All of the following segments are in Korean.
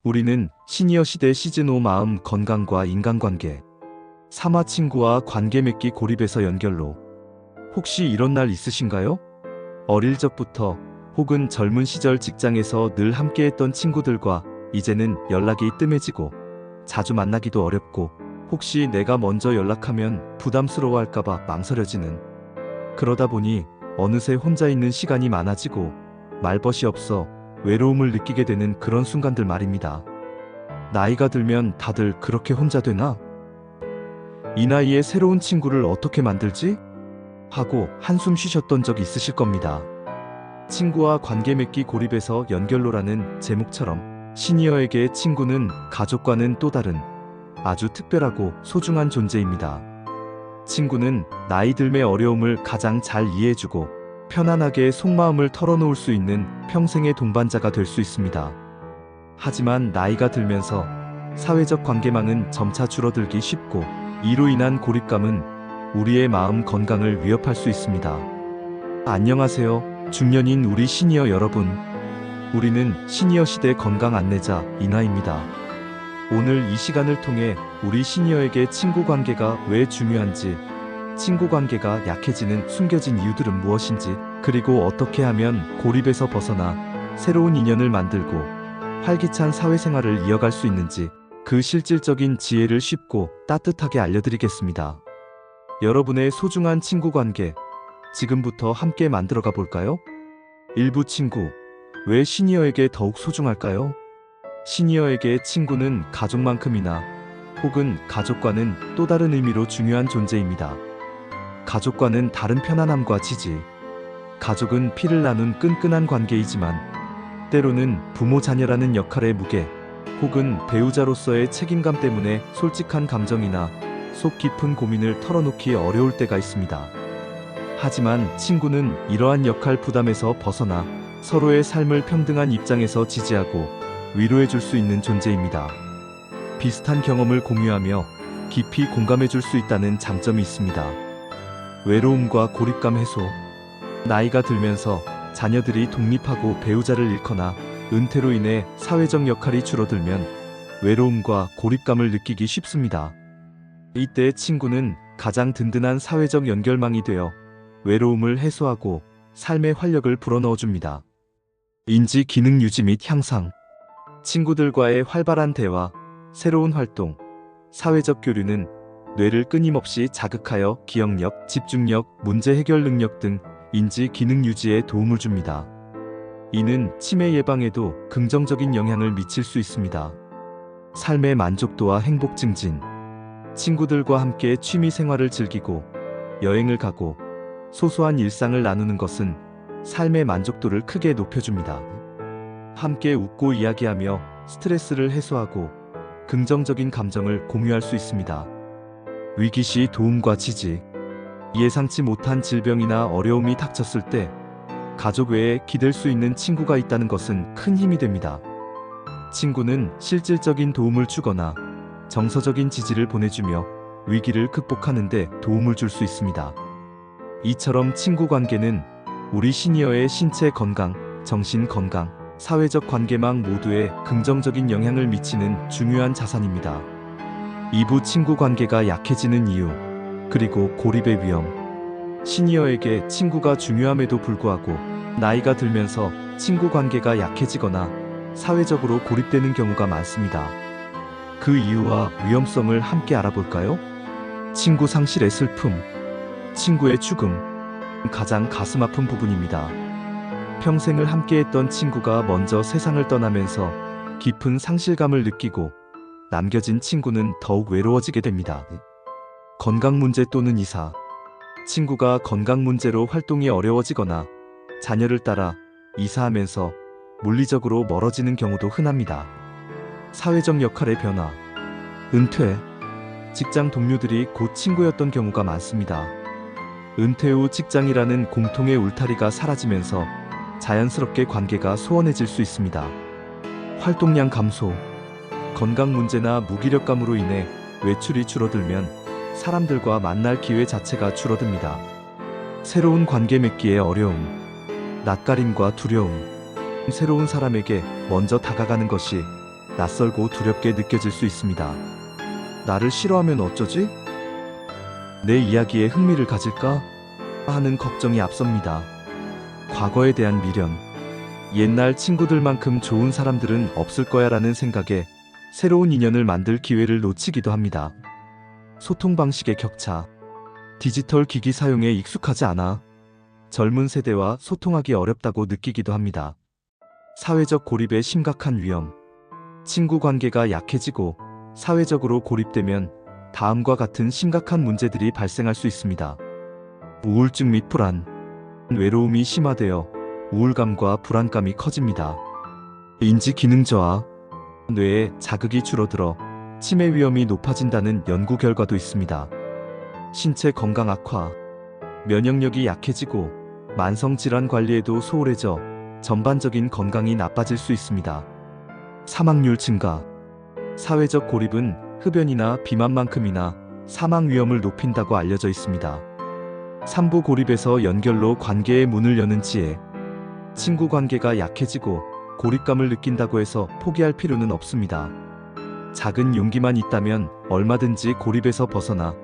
우리는 시니어 시대 시즌5 마음 건강과 인간관계 3화 친구와 관계 맺기 고립에서 연결로. 혹시 이런 날 있으신가요? 어릴 적부터 혹은 젊은 시절 직장에서 늘 함께했던 친구들과 이제는 연락이 뜸해지고 자주 만나기도 어렵고 혹시 내가 먼저 연락하면 부담스러워할까봐 망설여지는, 그러다 보니 어느새 혼자 있는 시간이 많아지고 말벗이 없어 외로움을 느끼게 되는 그런 순간들 말입니다. 나이가 들면 다들 그렇게 혼자 되나? 이 나이에 새로운 친구를 어떻게 만들지? 하고 한숨 쉬셨던 적 있으실 겁니다. 친구와 관계 맺기 고립에서 연결로라는 제목처럼 시니어에게 친구는 가족과는 또 다른 아주 특별하고 소중한 존재입니다. 친구는 나이 들매 어려움을 가장 잘 이해해주고 편안하게 속마음을 털어놓을 수 있는 평생의 동반자가 될 수 있습니다. 하지만 나이가 들면서 사회적 관계망은 점차 줄어들기 쉽고 이로 인한 고립감은 우리의 마음 건강을 위협할 수 있습니다. 안녕하세요, 중년인 우리 시니어 여러분. 우리는 시니어 시대 건강 안내자 이나입니다. 오늘 이 시간을 통해 우리 시니어에게 친구 관계가 왜 중요한지, 친구 관계가 약해지는 숨겨진 이유들은 무엇인지, 그리고 어떻게 하면 고립에서 벗어나 새로운 인연을 만들고 활기찬 사회생활을 이어갈 수 있는지 그 실질적인 지혜를 쉽고 따뜻하게 알려드리겠습니다. 여러분의 소중한 친구 관계, 지금부터 함께 만들어가 볼까요? 일부 친구, 왜 시니어에게 더욱 소중할까요? 시니어에게 친구는 가족만큼이나 혹은 가족과는 또 다른 의미로 중요한 존재입니다. 가족과는 다른 편안함과 지지, 가족은 피를 나눈 끈끈한 관계이지만 때로는 부모 자녀라는 역할의 무게 혹은 배우자로서의 책임감 때문에 솔직한 감정이나 속 깊은 고민을 털어놓기 어려울 때가 있습니다. 하지만 친구는 이러한 역할 부담에서 벗어나 서로의 삶을 평등한 입장에서 지지하고 위로해 줄 수 있는 존재입니다. 비슷한 경험을 공유하며 깊이 공감해 줄 수 있다는 장점이 있습니다. 외로움과 고립감 해소. 나이가 들면서 자녀들이 독립하고 배우자를 잃거나 은퇴로 인해 사회적 역할이 줄어들면 외로움과 고립감을 느끼기 쉽습니다. 이때 친구는 가장 든든한 사회적 연결망이 되어 외로움을 해소하고 삶의 활력을 불어넣어줍니다. 인지 기능 유지 및 향상. 친구들과의 활발한 대화, 새로운 활동, 사회적 교류는 뇌를 끊임없이 자극하여 기억력, 집중력, 문제 해결 능력 등 인지 기능 유지에 도움을 줍니다. 이는 치매 예방에도 긍정적인 영향을 미칠 수 있습니다. 삶의 만족도와 행복 증진. 친구들과 함께 취미 생활을 즐기고 여행을 가고 소소한 일상을 나누는 것은 삶의 만족도를 크게 높여줍니다. 함께 웃고 이야기하며 스트레스를 해소하고 긍정적인 감정을 공유할 수 있습니다. 위기 시 도움과 지지. 예상치 못한 질병이나 어려움이 닥쳤을 때 가족 외에 기댈 수 있는 친구가 있다는 것은 큰 힘이 됩니다. 친구는 실질적인 도움을 주거나 정서적인 지지를 보내주며 위기를 극복하는 데 도움을 줄 수 있습니다. 이처럼 친구 관계는 우리 시니어의 신체 건강, 정신 건강, 사회적 관계망 모두에 긍정적인 영향을 미치는 중요한 자산입니다. 2부 친구 관계가 약해지는 이유, 그리고 고립의 위험. 시니어에게 친구가 중요함에도 불구하고 나이가 들면서 친구 관계가 약해지거나 사회적으로 고립되는 경우가 많습니다. 그 이유와 위험성을 함께 알아볼까요? 친구 상실의 슬픔. 친구의 죽음. 가장 가슴 아픈 부분입니다. 평생을 함께했던 친구가 먼저 세상을 떠나면서 깊은 상실감을 느끼고 남겨진 친구는 더욱 외로워지게 됩니다. 건강 문제 또는 이사. 친구가 건강 문제로 활동이 어려워지거나 자녀를 따라 이사하면서 물리적으로 멀어지는 경우도 흔합니다. 사회적 역할의 변화. 은퇴. 직장 동료들이 곧 친구였던 경우가 많습니다. 은퇴 후 직장이라는 공통의 울타리가 사라지면서 자연스럽게 관계가 소원해질 수 있습니다. 활동량 감소. 건강 문제나 무기력감으로 인해 외출이 줄어들면 사람들과 만날 기회 자체가 줄어듭니다. 새로운 관계 맺기의 어려움. 낯가림과 두려움. 새로운 사람에게 먼저 다가가는 것이 낯설고 두렵게 느껴질 수 있습니다. 나를 싫어하면 어쩌지? 내 이야기에 흥미를 가질까? 하는 걱정이 앞섭니다. 과거에 대한 미련. 옛날 친구들만큼 좋은 사람들은 없을 거야 라는 생각에 새로운 인연을 만들 기회를 놓치기도 합니다. 소통 방식의 격차. 디지털 기기 사용에 익숙하지 않아 젊은 세대와 소통하기 어렵다고 느끼기도 합니다. 사회적 고립의 심각한 위험. 친구 관계가 약해지고 사회적으로 고립되면 다음과 같은 심각한 문제들이 발생할 수 있습니다. 우울증 및 불안. 외로움이 심화되어 우울감과 불안감이 커집니다. 인지 기능 저하. 뇌의 자극이 줄어들어 치매 위험이 높아진다는 연구 결과도 있습니다. 신체 건강 악화. 면역력이 약해지고 만성 질환 관리에도 소홀해져 전반적인 건강이 나빠질 수 있습니다. 사망률 증가. 사회적 고립은 흡연이나 비만만큼이나 사망 위험을 높인다고 알려져 있습니다. 삼부 고립에서 연결로 관계의 문을 여는 지혜. 친구 관계가 약해지고 고립감을 느낀다고 해서 포기할 필요는 없습니다. 작은 용기만 있다면 얼마든지 고립에서 벗어나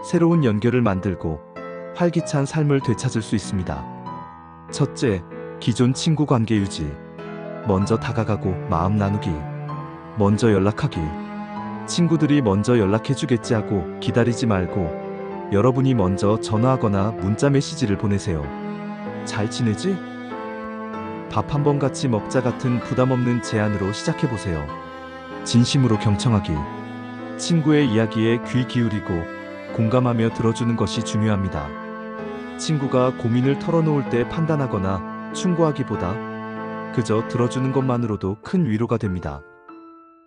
새로운 연결을 만들고 활기찬 삶을 되찾을 수 있습니다. 첫째, 기존 친구 관계 유지. 먼저 다가가고 마음 나누기. 먼저 연락하기. 친구들이 먼저 연락해주겠지 하고 기다리지 말고 여러분이 먼저 전화하거나 문자 메시지를 보내세요. 잘 지내지? 밥 한 번 같이 먹자 같은 부담 없는 제안으로 시작해보세요. 진심으로 경청하기. 친구의 이야기에 귀 기울이고 공감하며 들어주는 것이 중요합니다. 친구가 고민을 털어놓을 때 판단하거나 충고하기보다 그저 들어주는 것만으로도 큰 위로가 됩니다.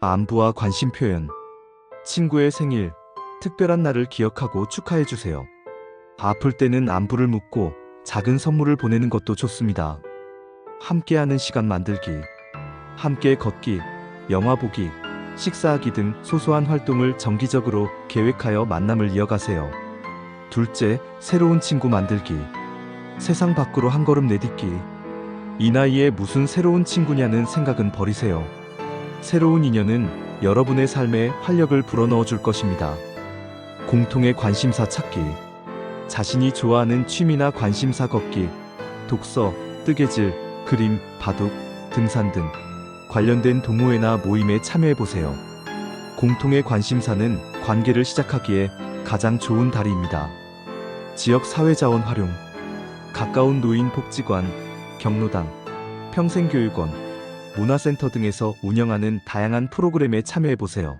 안부와 관심 표현. 친구의 생일, 특별한 날을 기억하고 축하해주세요. 아플 때는 안부를 묻고 작은 선물을 보내는 것도 좋습니다. 함께하는 시간 만들기. 함께 걷기, 영화 보기, 식사하기 등 소소한 활동을 정기적으로 계획하여 만남을 이어가세요. 둘째, 새로운 친구 만들기. 세상 밖으로 한 걸음 내딛기. 이 나이에 무슨 새로운 친구냐는 생각은 버리세요. 새로운 인연은 여러분의 삶에 활력을 불어넣어 줄 것입니다. 공통의 관심사 찾기. 자신이 좋아하는 취미나 관심사 걷기, 독서, 뜨개질, 그림, 바둑, 등산 등 관련된 동호회나 모임에 참여해보세요. 공통의 관심사는 관계를 시작하기에 가장 좋은 다리입니다. 지역 사회자원 활용. 가까운 노인복지관, 경로당, 평생교육원, 문화센터 등에서 운영하는 다양한 프로그램에 참여해보세요.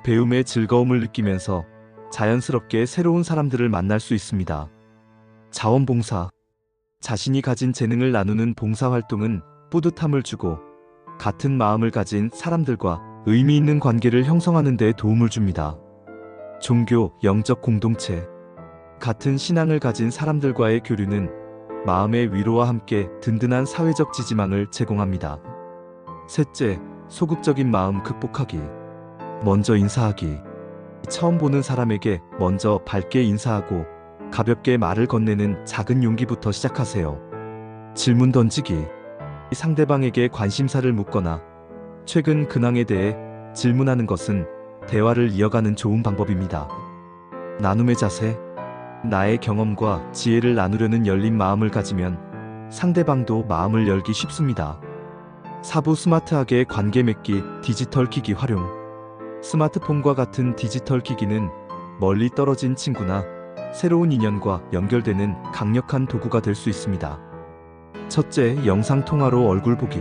배움의 즐거움을 느끼면서 자연스럽게 새로운 사람들을 만날 수 있습니다. 자원봉사. 자신이 가진 재능을 나누는 봉사활동은 뿌듯함을 주고 같은 마음을 가진 사람들과 의미 있는 관계를 형성하는 데 도움을 줍니다. 종교, 영적 공동체. 같은 신앙을 가진 사람들과의 교류는 마음의 위로와 함께 든든한 사회적 지지망을 제공합니다. 셋째, 소극적인 마음 극복하기. 먼저 인사하기. 처음 보는 사람에게 먼저 밝게 인사하고 가볍게 말을 건네는 작은 용기부터 시작하세요. 질문 던지기. 상대방에게 관심사를 묻거나 최근 근황에 대해 질문하는 것은 대화를 이어가는 좋은 방법입니다. 나눔의 자세. 나의 경험과 지혜를 나누려는 열린 마음을 가지면 상대방도 마음을 열기 쉽습니다. 사부 스마트하게 관계 맺기. 디지털 기기 활용. 스마트폰과 같은 디지털 기기는 멀리 떨어진 친구나 새로운 인연과 연결되는 강력한 도구가 될 수 있습니다. 첫째, 영상통화로 얼굴 보기.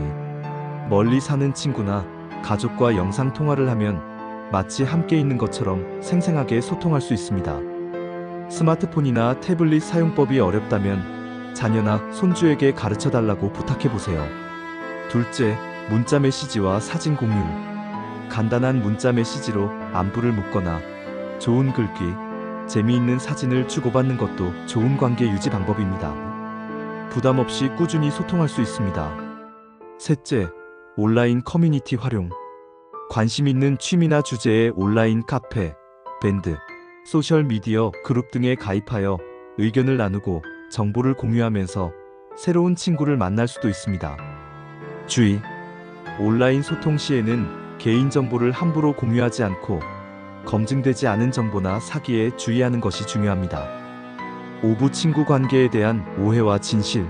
멀리 사는 친구나 가족과 영상통화를 하면 마치 함께 있는 것처럼 생생하게 소통할 수 있습니다. 스마트폰이나 태블릿 사용법이 어렵다면 자녀나 손주에게 가르쳐달라고 부탁해보세요. 둘째, 문자 메시지와 사진 공유. 간단한 문자 메시지로 안부를 묻거나 좋은 글귀, 재미있는 사진을 주고받는 것도 좋은 관계 유지 방법입니다. 부담 없이 꾸준히 소통할 수 있습니다. 셋째, 온라인 커뮤니티 활용. 관심 있는 취미나 주제의 온라인 카페, 밴드, 소셜미디어 그룹 등에 가입하여 의견을 나누고 정보를 공유하면서 새로운 친구를 만날 수도 있습니다. 주의! 온라인 소통 시에는 개인정보를 함부로 공유하지 않고 검증되지 않은 정보나 사기에 주의하는 것이 중요합니다. 5부 친구 관계에 대한 오해와 진실.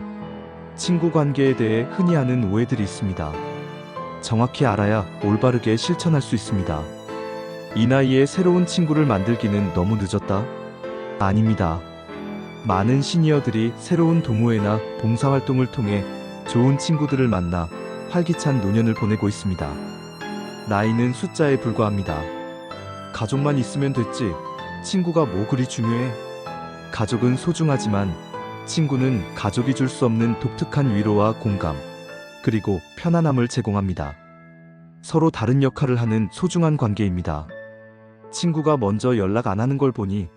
친구 관계에 대해 흔히 하는 오해들이 있습니다. 정확히 알아야 올바르게 실천할 수 있습니다. 이 나이에 새로운 친구를 만들기는 너무 늦었다? 아닙니다. 많은 시니어들이 새로운 동호회나 봉사활동을 통해 좋은 친구들을 만나 활기찬 노년을 보내고 있습니다. 나이는 숫자에 불과합니다. 가족만 있으면 됐지. 친구가 뭐 그리 중요해? 가족은 소중하지만 친구는 가족이 줄 수 없는 독특한 위로와 공감, 그리고 편안함을 제공합니다. 서로 다른 역할을 하는 소중한 관계입니다. 친구가 먼저 연락 안 하는 걸 보니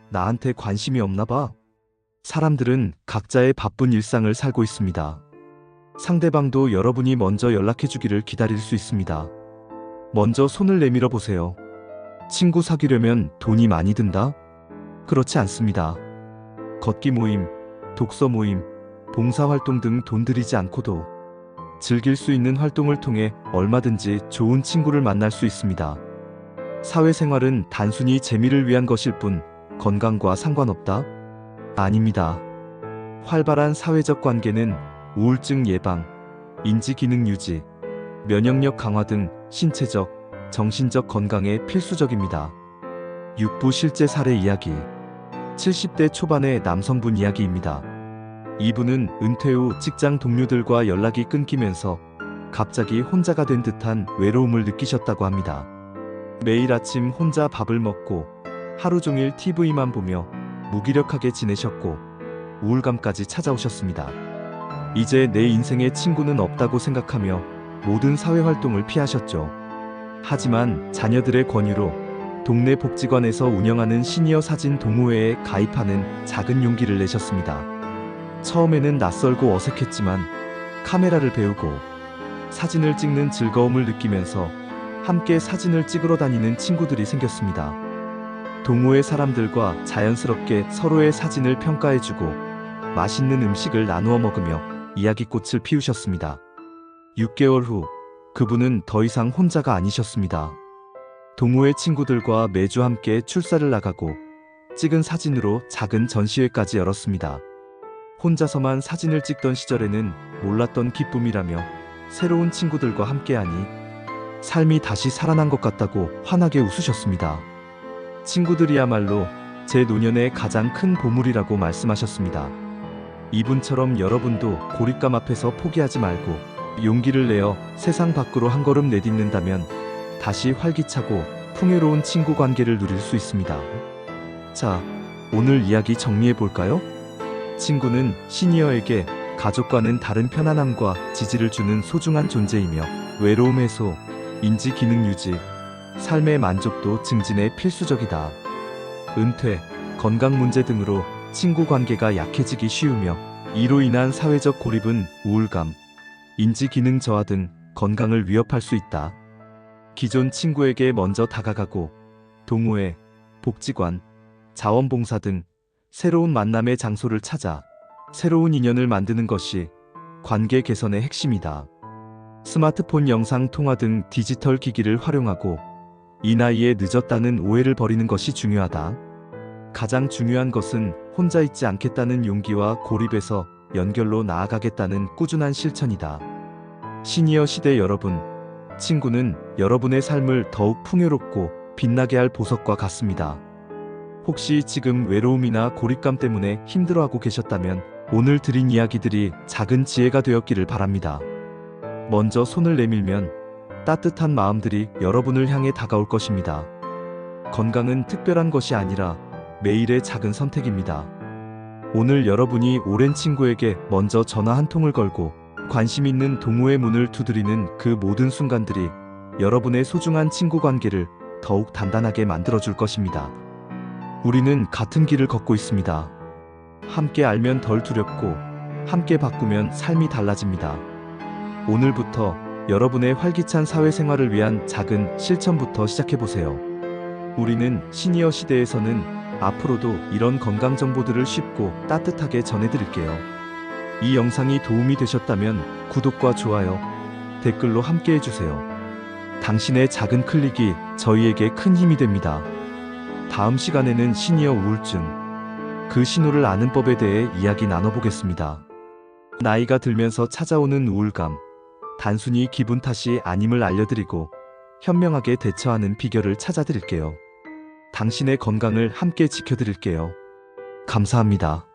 나한테 관심이 없나 봐. 사람들은 각자의 바쁜 일상을 살고 있습니다. 상대방도 여러분이 먼저 연락해주기를 기다릴 수 있습니다. 먼저 손을 내밀어 보세요. 친구 사귀려면 돈이 많이 든다? 그렇지 않습니다. 걷기 모임, 독서 모임, 봉사활동 등 돈 들이지 않고도 즐길 수 있는 활동을 통해 얼마든지 좋은 친구를 만날 수 있습니다. 사회생활은 단순히 재미를 위한 것일 뿐 건강과 상관없다? 아닙니다. 활발한 사회적 관계는 우울증 예방, 인지기능 유지, 면역력 강화 등 신체적, 정신적 건강에 필수적입니다. 6부 실제 사례 이야기. 70대 초반의 남성분 이야기입니다. 이분은 은퇴 후 직장 동료들과 연락이 끊기면서 갑자기 혼자가 된 듯한 외로움을 느끼셨다고 합니다. 매일 아침 혼자 밥을 먹고 하루 종일 TV만 보며 무기력하게 지내셨고 우울감까지 찾아오셨습니다. 이제 내 인생에 친구는 없다고 생각하며 모든 사회활동을 피하셨죠. 하지만 자녀들의 권유로 동네 복지관에서 운영하는 시니어 사진 동호회에 가입하는 작은 용기를 내셨습니다. 처음에는 낯설고 어색했지만 카메라를 배우고 사진을 찍는 즐거움을 느끼면서 함께 사진을 찍으러 다니는 친구들이 생겼습니다. 동호회 사람들과 자연스럽게 서로의 사진을 평가해주고 맛있는 음식을 나누어 먹으며 이야기꽃을 피우셨습니다. 6개월 후 그분은 더 이상 혼자가 아니셨습니다. 동호회 친구들과 매주 함께 출사를 나가고 찍은 사진으로 작은 전시회까지 열었습니다. 혼자서만 사진을 찍던 시절에는 몰랐던 기쁨이라며 새로운 친구들과 함께하니 삶이 다시 살아난 것 같다고 환하게 웃으셨습니다. 친구들이야말로 제 노년의 가장 큰 보물이라고 말씀하셨습니다. 이분처럼 여러분도 고립감 앞에서 포기하지 말고 용기를 내어 세상 밖으로 한 걸음 내딛는다면 다시 활기차고 풍요로운 친구 관계를 누릴 수 있습니다. 자, 오늘 이야기 정리해 볼까요? 친구는 시니어에게 가족과는 다른 편안함과 지지를 주는 소중한 존재이며 외로움 해소, 인지 기능 유지, 삶의 만족도 증진에 필수적이다. 은퇴, 건강 문제 등으로 친구 관계가 약해지기 쉬우며 이로 인한 사회적 고립은 우울감, 인지 기능 저하 등 건강을 위협할 수 있다. 기존 친구에게 먼저 다가가고 동호회, 복지관, 자원봉사 등 새로운 만남의 장소를 찾아 새로운 인연을 만드는 것이 관계 개선의 핵심이다. 스마트폰 영상 통화 등 디지털 기기를 활용하고 이 나이에 늦었다는 오해를 버리는 것이 중요하다. 가장 중요한 것은 혼자 있지 않겠다는 용기와 고립에서 연결로 나아가겠다는 꾸준한 실천이다. 시니어 시대 여러분, 친구는 여러분의 삶을 더욱 풍요롭고 빛나게 할 보석과 같습니다. 혹시 지금 외로움이나 고립감 때문에 힘들어하고 계셨다면 오늘 드린 이야기들이 작은 지혜가 되었기를 바랍니다. 먼저 손을 내밀면 따뜻한 마음들이 여러분을 향해 다가올 것입니다. 건강은 특별한 것이 아니라 매일의 작은 선택입니다. 오늘 여러분이 오랜 친구에게 먼저 전화 한 통을 걸고 관심 있는 동호회 문을 두드리는 그 모든 순간들이 여러분의 소중한 친구 관계를 더욱 단단하게 만들어줄 것입니다. 우리는 같은 길을 걷고 있습니다. 함께 알면 덜 두렵고 함께 바꾸면 삶이 달라집니다. 오늘부터 여러분의 활기찬 사회생활을 위한 작은 실천부터 시작해보세요. 우리는 시니어 시대에서는 앞으로도 이런 건강 정보들을 쉽고 따뜻하게 전해드릴게요. 이 영상이 도움이 되셨다면 구독과 좋아요, 댓글로 함께 해주세요. 당신의 작은 클릭이 저희에게 큰 힘이 됩니다. 다음 시간에는 시니어 우울증, 그 신호를 아는 법에 대해 이야기 나눠보겠습니다. 나이가 들면서 찾아오는 우울감, 단순히 기분 탓이 아님을 알려드리고 현명하게 대처하는 비결을 찾아드릴게요. 당신의 건강을 함께 지켜드릴게요. 감사합니다.